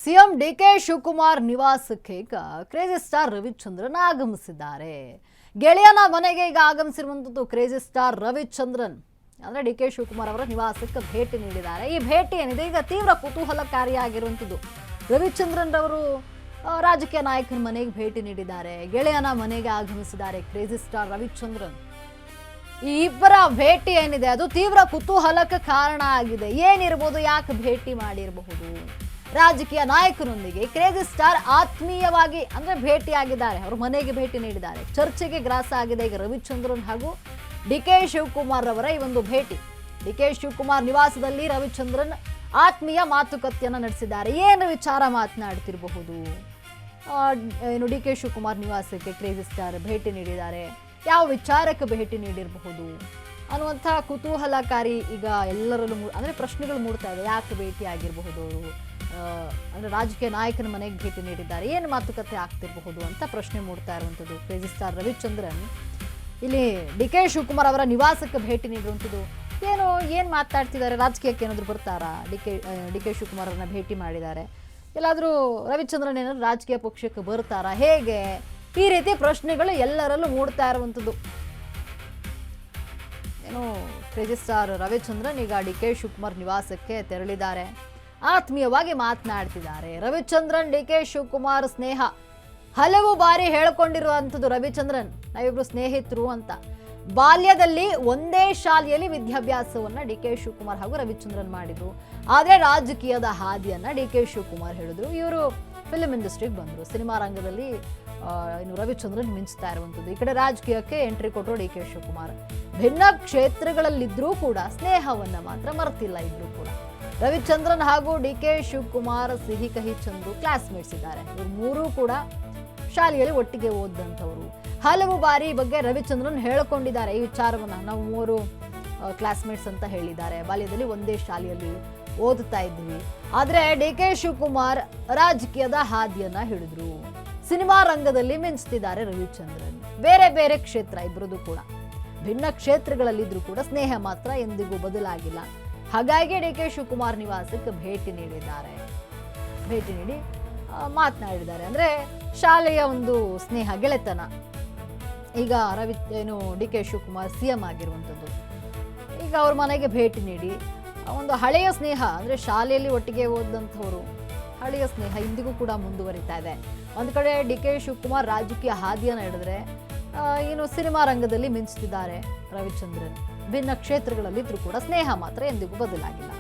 CM DK Shivakumar ನಿವಾಸಕ್ಕೆ ಈಗ crazy star Ravichandran ಆಗಮಿಸಿದ್ದಾರೆ. ಗೆಳೆಯನ ಮನೆಗೆ ಈಗ ಆಗಮಿಸಿರುವಂತದ್ದು ಕ್ರೇಜಿ ಸ್ಟಾರ್ ರವಿಚಂದ್ರನ್ ಅಂದ್ರೆ ಡಿಕೆ ಶಿವಕುಮಾರ್ ಅವರ ನಿವಾಸಕ್ಕೆ ಭೇಟಿ ನೀಡಿದ್ದಾರೆ. ಈ ಭೇಟಿ ಏನಿದೆ ಈಗ ತೀವ್ರ ಕುತೂಹಲಕಾರಿಯಾಗಿರುವಂತದ್ದು. ರವಿಚಂದ್ರನ್ ರವರು ರಾಜಕೀಯ ನಾಯಕನ ಮನೆಗೆ ಭೇಟಿ ನೀಡಿದ್ದಾರೆ. ಗೆಳೆಯನ ಮನೆಗೆ ಆಗಮಿಸಿದ್ದಾರೆ ಕ್ರೇಜಿ ಸ್ಟಾರ್ ರವಿಚಂದ್ರನ್. ಈ ಇಬ್ಬರ ಭೇಟಿ ಏನಿದೆ ಅದು ತೀವ್ರ ಕುತೂಹಲಕ್ಕೆ ಕಾರಣ ಆಗಿದೆ. ಏನಿರಬಹುದು, ಯಾಕೆ ಭೇಟಿ ಮಾಡಿರಬಹುದು? ರಾಜಕೀಯ ನಾಯಕರೊಂದಿಗೆ ಕ್ರೇಜಿ ಸ್ಟಾರ್ ಆತ್ಮೀಯವಾಗಿ ಅಂದ್ರೆ ಭೇಟಿಯಾಗಿದ್ದಾರೆ. ಅವರು ಮನೆಗೆ ಭೇಟಿ ನೀಡಿದ್ದಾರೆ. ಚರ್ಚೆಗೆ ಗ್ರಾಸ ಆಗಿದೆ ಈಗ ರವಿಚಂದ್ರನ್ ಹಾಗೂ ಡಿಕೆ ಶಿವಕುಮಾರ್ ಅವರ ಈ ಒಂದು ಭೇಟಿ. ಡಿಕೆ ಶಿವಕುಮಾರ್ ನಿವಾಸದಲ್ಲಿ ರವಿಚಂದ್ರನ್ ಆತ್ಮೀಯ ಮಾತುಕತೆಯನ್ನ ನಡೆಸಿದ್ದಾರೆ. ಏನು ವಿಚಾರ ಮಾತನಾಡ್ತಿರಬಹುದು? ಏನು ಡಿಕೆ ಶಿವಕುಮಾರ್ ನಿವಾಸಕ್ಕೆ ಕ್ರೇಜಿ ಸ್ಟಾರ್ ಭೇಟಿ ನೀಡಿದ್ದಾರೆ, ಯಾವ ವಿಚಾರಕ್ಕೆ ಭೇಟಿ ನೀಡಿರಬಹುದು ಅನ್ನುವಂಥ ಕುತೂಹಲಕಾರಿ ಈಗ ಎಲ್ಲರಲ್ಲೂ ಅಂದ್ರೆ ಪ್ರಶ್ನೆಗಳು ಮೂಡ್ತಾ ಇದೆ. ಯಾಕೆ ಭೇಟಿ ಆಗಿರಬಹುದು ಅವರು? ಅಂದ್ರೆ ರಾಜಕೀಯ ನಾಯಕನ ಮನೆಗೆ ಭೇಟಿ ನೀಡಿದ್ದಾರೆ, ಏನು ಮಾತುಕತೆ ಆಗ್ತಿರಬಹುದು ಅಂತ ಪ್ರಶ್ನೆ ಮೂಡ್ತಾ ಇರುವಂಥದ್ದು. ಕ್ರೇಜಿ ಸ್ಟಾರ್ ರವಿಚಂದ್ರನ್ ಇಲ್ಲಿ ಡಿಕೆ ಶಿವಕುಮಾರ್ ಅವರ ನಿವಾಸಕ್ಕೆ ಭೇಟಿ ನೀಡಿರುವಂಥದ್ದು. ಏನು ಮಾತಾಡ್ತಿದ್ದಾರೆ? ರಾಜಕೀಯಕ್ಕೆ ಏನಾದರೂ ಬರ್ತಾರಾ? ಡಿಕೆ ಶಿವಕುಮಾರ್ ಅವರನ್ನ ಭೇಟಿ ಮಾಡಿದ್ದಾರೆ, ಎಲ್ಲಾದರೂ ರವಿಚಂದ್ರನ್ ಏನಾದರೂ ರಾಜಕೀಯ ಪಕ್ಷಕ್ಕೆ ಬರ್ತಾರಾ, ಹೇಗೆ? ಈ ರೀತಿ ಪ್ರಶ್ನೆಗಳು ಎಲ್ಲರಲ್ಲೂ ಮೂಡ್ತಾ ಇರುವಂಥದ್ದು. ಏನು ಕ್ರೇಜಿ ಸ್ಟಾರ್ ರವಿಚಂದ್ರನ್ ಈಗ ಡಿಕೆ ಶಿವಕುಮಾರ್ ನಿವಾಸಕ್ಕೆ ತೆರಳಿದ್ದಾರೆ, ಆತ್ಮೀಯವಾಗಿ ಮಾತನಾಡ್ತಿದ್ದಾರೆ. ರವಿಚಂದ್ರನ್ ಡಿಕೆ ಶಿವಕುಮಾರ್ ಸ್ನೇಹ ಹಲವು ಬಾರಿ ಹೇಳ್ಕೊಂಡಿರುವಂಥದ್ದು. ರವಿಚಂದ್ರನ್ ನಾವಿಬ್ರು ಸ್ನೇಹಿತರು ಅಂತ. ಬಾಲ್ಯದಲ್ಲಿ ಒಂದೇ ಶಾಲೆಯಲ್ಲಿ ವಿದ್ಯಾಭ್ಯಾಸವನ್ನ ಡಿಕೆ ಶಿವಕುಮಾರ್ ಹಾಗೂ ರವಿಚಂದ್ರನ್ ಮಾಡಿದ್ರು. ಆದ್ರೆ ರಾಜಕೀಯದ ಹಾದಿಯನ್ನ ಡಿಕೆ ಶಿವಕುಮಾರ್ ಹೇಳಿದ್ರು. ಇವರು ಫಿಲ್ಮ್ ಇಂಡಸ್ಟ್ರಿಗೆ ಬಂದರು. ಸಿನಿಮಾ ರಂಗದಲ್ಲಿ ಇನ್ನು ರವಿಚಂದ್ರನ್ ಮಿಂಚ್ತಾ ಇರುವಂಥದ್ದು. ಈ ಕಡೆ ರಾಜಕೀಯಕ್ಕೆ ಎಂಟ್ರಿ ಕೊಟ್ಟರು ಡಿಕೆ ಶಿವಕುಮಾರ್. ಭಿನ್ನ ಕ್ಷೇತ್ರಗಳಲ್ಲಿದ್ರೂ ಕೂಡ ಸ್ನೇಹವನ್ನ ಮಾತ್ರ ಮರೆತಿಲ್ಲ ಇಬ್ರು ಕೂಡ. ರವಿಚಂದ್ರನ್ ಹಾಗೂ ಡಿಕೆ ಶಿವಕುಮಾರ್ ಸಿಹಿ ಕಹಿ ಚಂದ್ರು ಕ್ಲಾಸ್ಮೇಟ್ಸ್ ಇದ್ದಾರೆ. ಇವರು ಮೂರೂ ಕೂಡ ಶಾಲೆಯಲ್ಲಿ ಒಟ್ಟಿಗೆ ಓದಂಥವ್ರು. ಹಲವು ಬಾರಿ ಈ ಬಗ್ಗೆ ರವಿಚಂದ್ರನ್ ಹೇಳಿಕೊಂಡಿದ್ದಾರೆ ಈ ವಿಚಾರವನ್ನ. ನಾವು ಮೂರು ಕ್ಲಾಸ್ಮೇಟ್ಸ್ ಅಂತ ಹೇಳಿದ್ದಾರೆ, ಬಾಲ್ಯದಲ್ಲಿ ಒಂದೇ ಶಾಲೆಯಲ್ಲಿ ಓದುತ್ತಾ ಇದ್ವಿ. ಆದ್ರೆ ಡಿಕೆ ಶಿವಕುಮಾರ್ ರಾಜಕೀಯದ ಹಾದಿಯನ್ನ ಹಿಡಿದ್ರು. ಸಿನಿಮಾ ರಂಗದಲ್ಲಿ ಮಿಂಚ್ತಿದ್ದಾರೆ ರವಿಚಂದ್ರನ್. ಬೇರೆ ಬೇರೆ ಕ್ಷೇತ್ರ ಇಬ್ಬರದು ಕೂಡ, ಭಿನ್ನ ಕ್ಷೇತ್ರಗಳಲ್ಲಿದ್ರೂ ಕೂಡ ಸ್ನೇಹ ಮಾತ್ರ ಎಂದಿಗೂ ಬದಲಾಗಿಲ್ಲ. ಹಾಗಾಗಿ ಡಿಕೆ ಶಿವಕುಮಾರ್ ನಿವಾಸಕ್ಕೆ ಭೇಟಿ ನೀಡಿದ್ದಾರೆ. ಭೇಟಿ ನೀಡಿ ಮಾತನಾಡಿದ್ದಾರೆ. ಅಂದ್ರೆ ಶಾಲೆಯ ಒಂದು ಸ್ನೇಹ, ಗೆಳೆತನ. ಈಗ ಡಿಕೆ ಶಿವಕುಮಾರ್ ಸಿಎಂ ಆಗಿರುವಂಥದ್ದು. ಈಗ ಅವ್ರ ಮನೆಗೆ ಭೇಟಿ ನೀಡಿ ಒಂದು ಹಳೆಯ ಸ್ನೇಹ, ಅಂದ್ರೆ ಶಾಲೆಯಲ್ಲಿ ಒಟ್ಟಿಗೆ ಓದಂಥವ್ರು, ಹಳೆಯ ಸ್ನೇಹ ಇಂದಿಗೂ ಕೂಡ ಮುಂದುವರಿತಾ ಇದೆ. ಒಂದು ಕಡೆ ಡಿಕೆ ಶಿವಕುಮಾರ್ ರಾಜಕೀಯ ಹಾದಿಯನ್ನು ಹಿಡಿದ್ರೆ, ಇನ್ನು ಸಿನಿಮಾ ರಂಗದಲ್ಲಿ ಮಿಂಚ್ತಿದ್ದಾರೆ ರವಿಚಂದ್ರನ್. ಭಿನ್ನ ಕ್ಷೇತ್ರಗಳಲ್ಲಿದ್ರೂ ಕೂಡ ಸ್ನೇಹ ಮಾತ್ರ ಎಂದಿಗೂ ಬದಲಾಗಿಲ್ಲ.